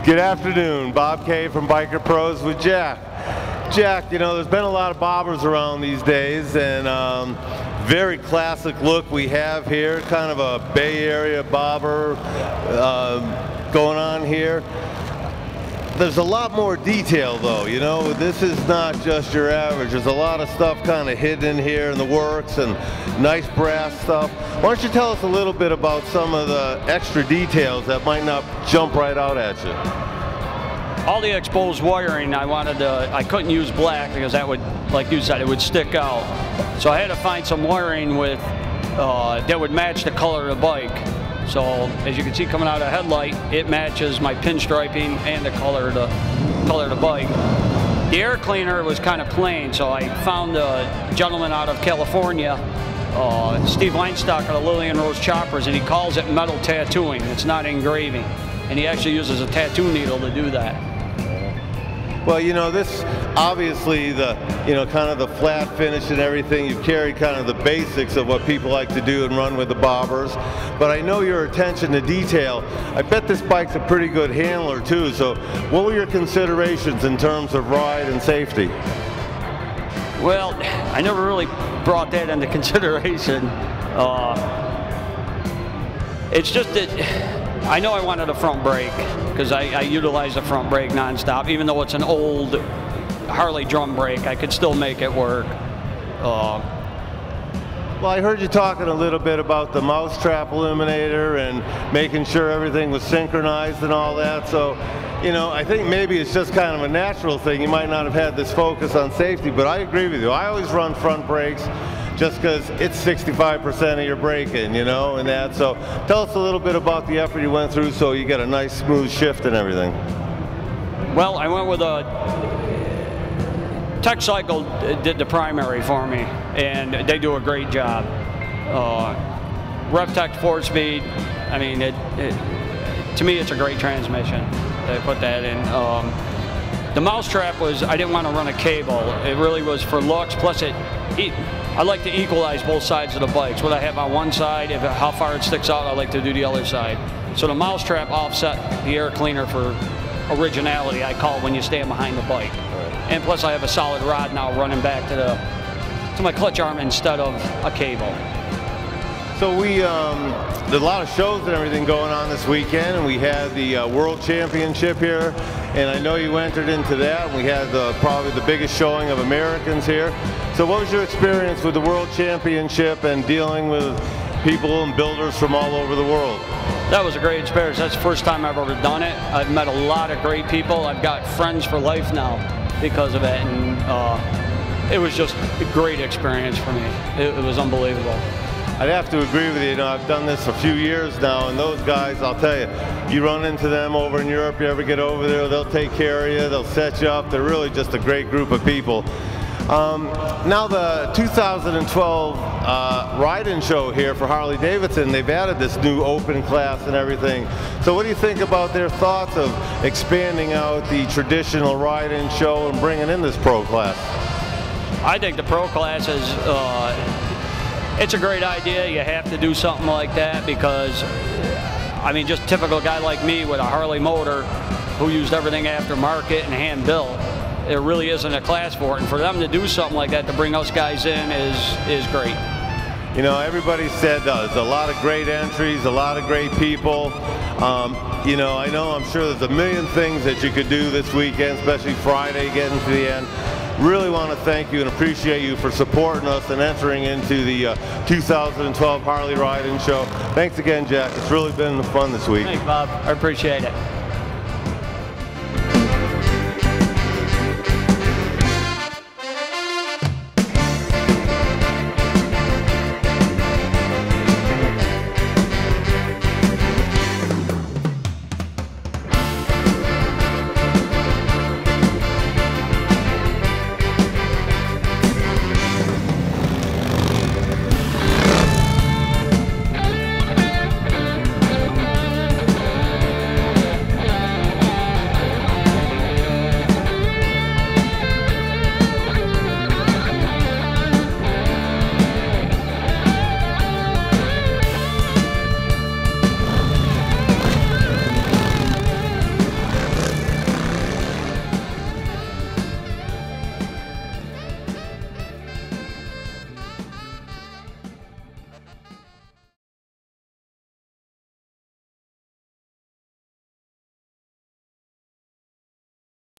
Good afternoon, Bob K from Biker Pros with Jack. Jack, you know, there's been a lot of bobbers around these days, and very classic look we have here, kind of a Bay Area bobber going on here. There's a lot more detail though, you know, this is not just your average. There's a lot of stuff kind of hidden in here in the works and nice brass stuff. Why don't you tell us a little bit about some of the extra details that might not jump right out at you? All the exposed wiring, I couldn't use black because that would, like you said, it would stick out. So I had to find some wiring with that would match the color of the bike. So as you can see coming out of the headlight, it matches my pinstriping and the color of the bike. The air cleaner was kind of plain, so I found a gentleman out of California, Steve Weinstock of the Lillian Rose Choppers, and he calls it metal tattooing. It's not engraving. And he actually uses a tattoo needle to do that. Well, you know, this obviously kind of the flat finish and everything, you've carried kind of the basics of what people like to do and run with the bobbers. But I know your attention to detail. I bet this bike's a pretty good handler too. So what were your considerations in terms of ride and safety? Well, I never really brought that into consideration. It's just that I know I wanted a front brake because I utilize the front brake nonstop. Even though it's an old Harley drum brake, I could still make it work. Well, I heard you talking a little bit about the mousetrap eliminator and making sure everything was synchronized and all that. So, you know, I think maybe it's just kind of a natural thing. You might not have had this focus on safety, but I agree with you. I always run front brakes just because it's 65% of your braking, you know, and that. So tell us a little bit about the effort you went through so you get a nice smooth shift and everything. Well, I went with a Tech Cycle did the primary for me, and they do a great job. RevTech 4-speed, I mean, to me it's a great transmission. They put that in. The mousetrap was, I didn't want to run a cable. It really was for looks, plus I like to equalize both sides of the bikes. What I have on one side, how far it sticks out, I like to do the other side. So the mousetrap offset the air cleaner for originality, I call it, when you stand behind the bike. And plus I have a solid rod now running back to my clutch arm instead of a cable. So there's a lot of shows and everything going on this weekend, and we had the World Championship here, and I know you entered into that, and we had probably the biggest showing of Americans here. So what was your experience with the World Championship and dealing with people and builders from all over the world? That was a great experience. That's the first time I've ever done it. I've met a lot of great people. I've got friends for life now because of it, and it was just a great experience for me. It was unbelievable. I'd have to agree with you. You know, I've done this a few years now, and those guys, I'll tell you, you run into them over in Europe, you ever get over there, they'll take care of you, they'll set you up. They're really just a great group of people. Now the 2012 ride-in show here for Harley-Davidson, they've added this new open class and everything. So what do you think about their thoughts of expanding out the traditional ride-in show and bringing in this pro class? I think the pro class is it's a great idea. You have to do something like that because, I mean, just a typical guy like me with a Harley motor who used everything aftermarket and hand-built, there really isn't a class for it. And for them to do something like that, to bring us guys in, is great. You know, everybody said there's a lot of great entries, a lot of great people. You know, I'm sure there's a million things that you could do this weekend, especially Friday getting to the end. Really want to thank you and appreciate you for supporting us and entering into the 2012 Harley Ride-In Show. Thanks again, Jack. It's really been fun this week. Thanks, Bob. I appreciate it.